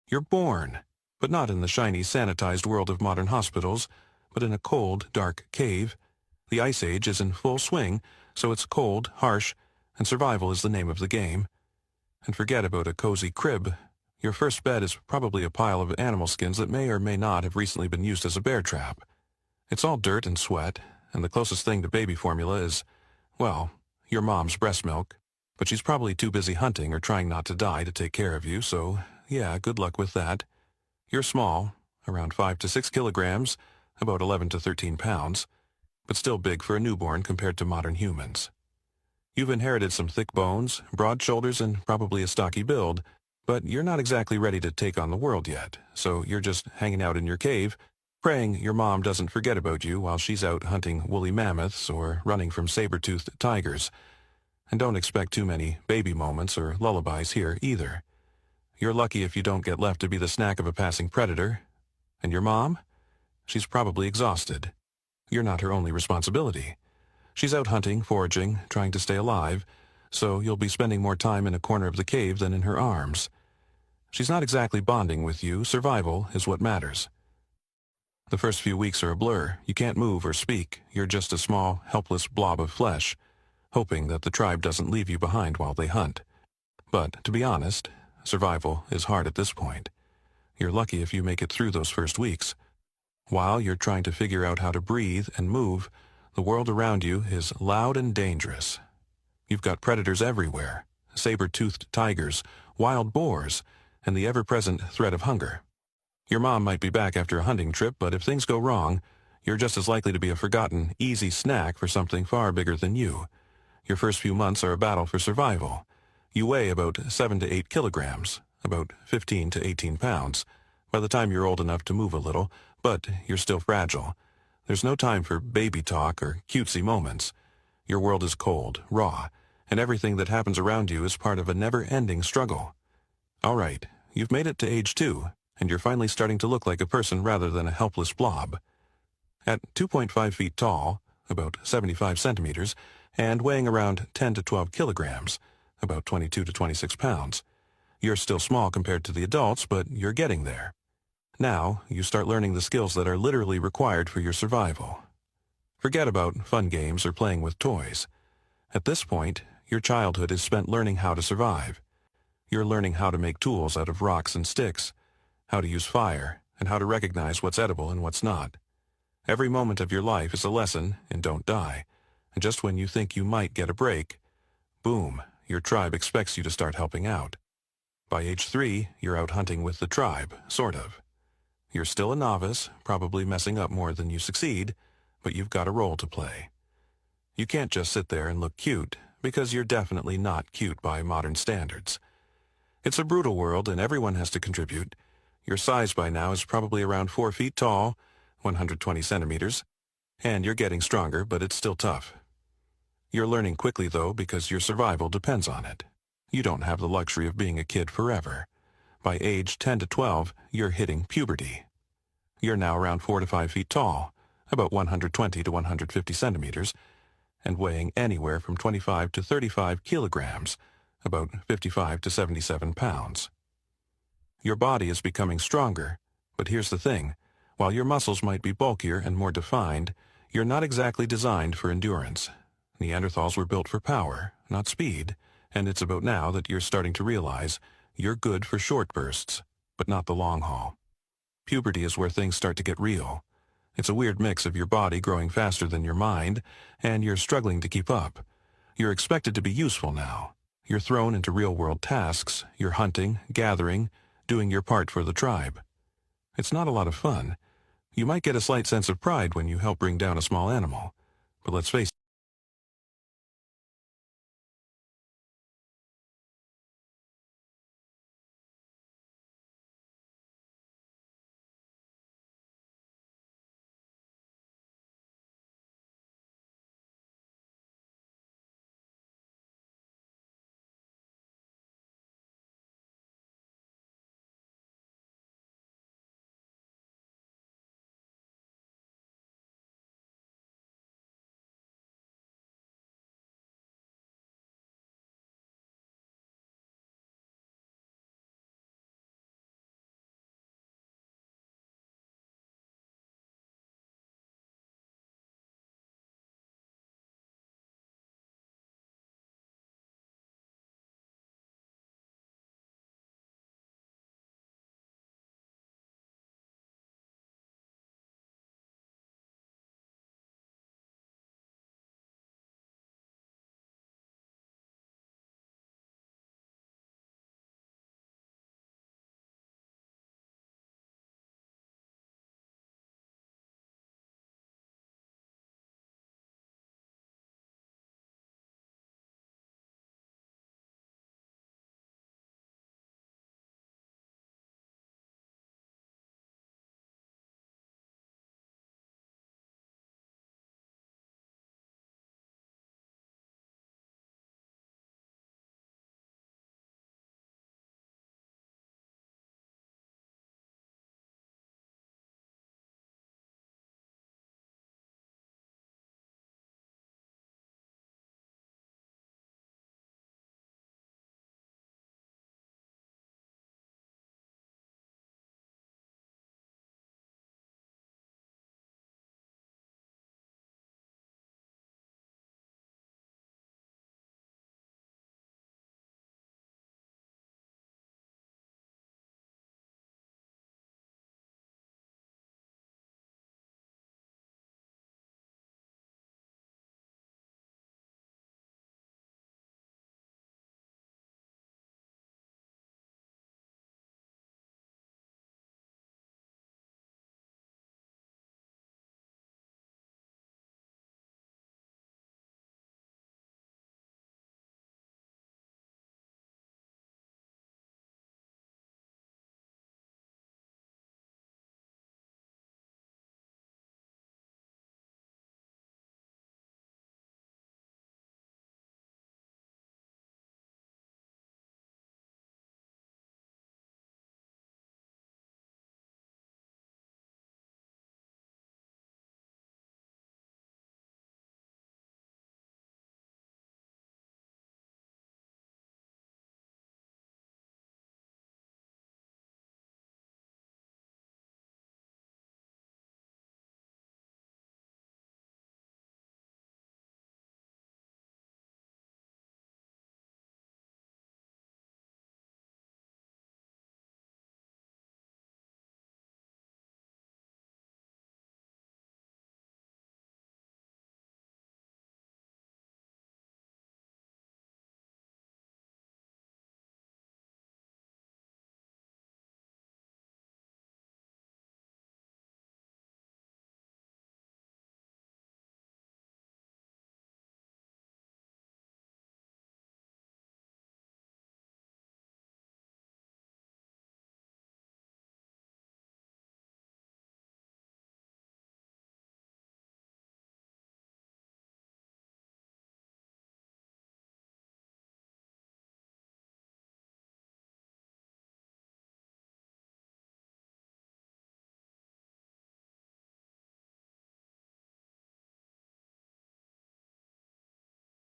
You're born, but not in the shiny, sanitized world of modern hospitals, but in a cold, dark cave. The Ice Age is in full swing, so it's cold, harsh, and survival is the name of the game. And forget about a cozy crib. Your first bed is probably a pile of animal skins that may or may not have recently been used as a bear trap. It's all dirt and sweat, and the closest thing to baby formula is, well, your mom's breast milk. But she's probably too busy hunting or trying not to die to take care of you, so yeah, good luck with that. You're small, around 5 to 6 kilograms, about 11 to 13 pounds, but still big for a newborn compared to modern humans. You've inherited some thick bones, broad shoulders, and probably a stocky build, but you're not exactly ready to take on the world yet, so you're just hanging out in your cave, praying your mom doesn't forget about you while she's out hunting woolly mammoths or running from saber-toothed tigers. And don't expect too many baby moments or lullabies here either. You're lucky if you don't get left to be the snack of a passing predator. And your mom? She's probably exhausted. You're not her only responsibility. She's out hunting, foraging, trying to stay alive, so you'll be spending more time in a corner of the cave than in her arms. She's not exactly bonding with you. Survival is what matters. The first few weeks are a blur. You can't move or speak. You're just a small, helpless blob of flesh, hoping that the tribe doesn't leave you behind while they hunt. But, to be honest, survival is hard at this point. You're lucky if you make it through those first weeks. While you're trying to figure out how to breathe and move, the world around you is loud and dangerous. You've got predators everywhere, saber-toothed tigers, wild boars, and the ever-present threat of hunger. Your mom might be back after a hunting trip, but if things go wrong, you're just as likely to be a forgotten, easy snack for something far bigger than you. Your first few months are a battle for survival. You weigh about 7 to 8 kilograms, about 15 to 18 pounds, by the time you're old enough to move a little, but you're still fragile. There's no time for baby talk or cutesy moments. Your world is cold, raw, and everything that happens around you is part of a never-ending struggle. All right, you've made it to age 2, and you're finally starting to look like a person rather than a helpless blob. At 2.5 feet tall, about 75 centimeters, and weighing around 10 to 12 kilograms, about 22 to 26 pounds. You're still small compared to the adults, but you're getting there. Now, you start learning the skills that are literally required for your survival. Forget about fun games or playing with toys. At this point, your childhood is spent learning how to survive. You're learning how to make tools out of rocks and sticks, how to use fire, and how to recognize what's edible and what's not. Every moment of your life is a lesson in don't die, and just when you think you might get a break, boom, your tribe expects you to start helping out. By age 3, you're out hunting with the tribe, sort of. You're still a novice, probably messing up more than you succeed, but you've got a role to play. You can't just sit there and look cute, because you're definitely not cute by modern standards. It's a brutal world and everyone has to contribute. Your size by now is probably around 4 feet tall, 120 centimeters, and you're getting stronger, but it's still tough. You're learning quickly, though, because your survival depends on it. You don't have the luxury of being a kid forever. By age 10 to 12, you're hitting puberty. You're now around 4 to 5 feet tall, about 120 to 150 centimeters, and weighing anywhere from 25 to 35 kilograms, about 55 to 77 pounds. Your body is becoming stronger, but here's the thing. While your muscles might be bulkier and more defined, you're not exactly designed for endurance. Neanderthals were built for power, not speed, and it's about now that you're starting to realize you're good for short bursts, but not the long haul. Puberty is where things start to get real. It's a weird mix of your body growing faster than your mind, and you're struggling to keep up. You're expected to be useful now. You're thrown into real-world tasks. You're hunting, gathering, doing your part for the tribe. It's not a lot of fun. You might get a slight sense of pride when you help bring down a small animal, but let's face it,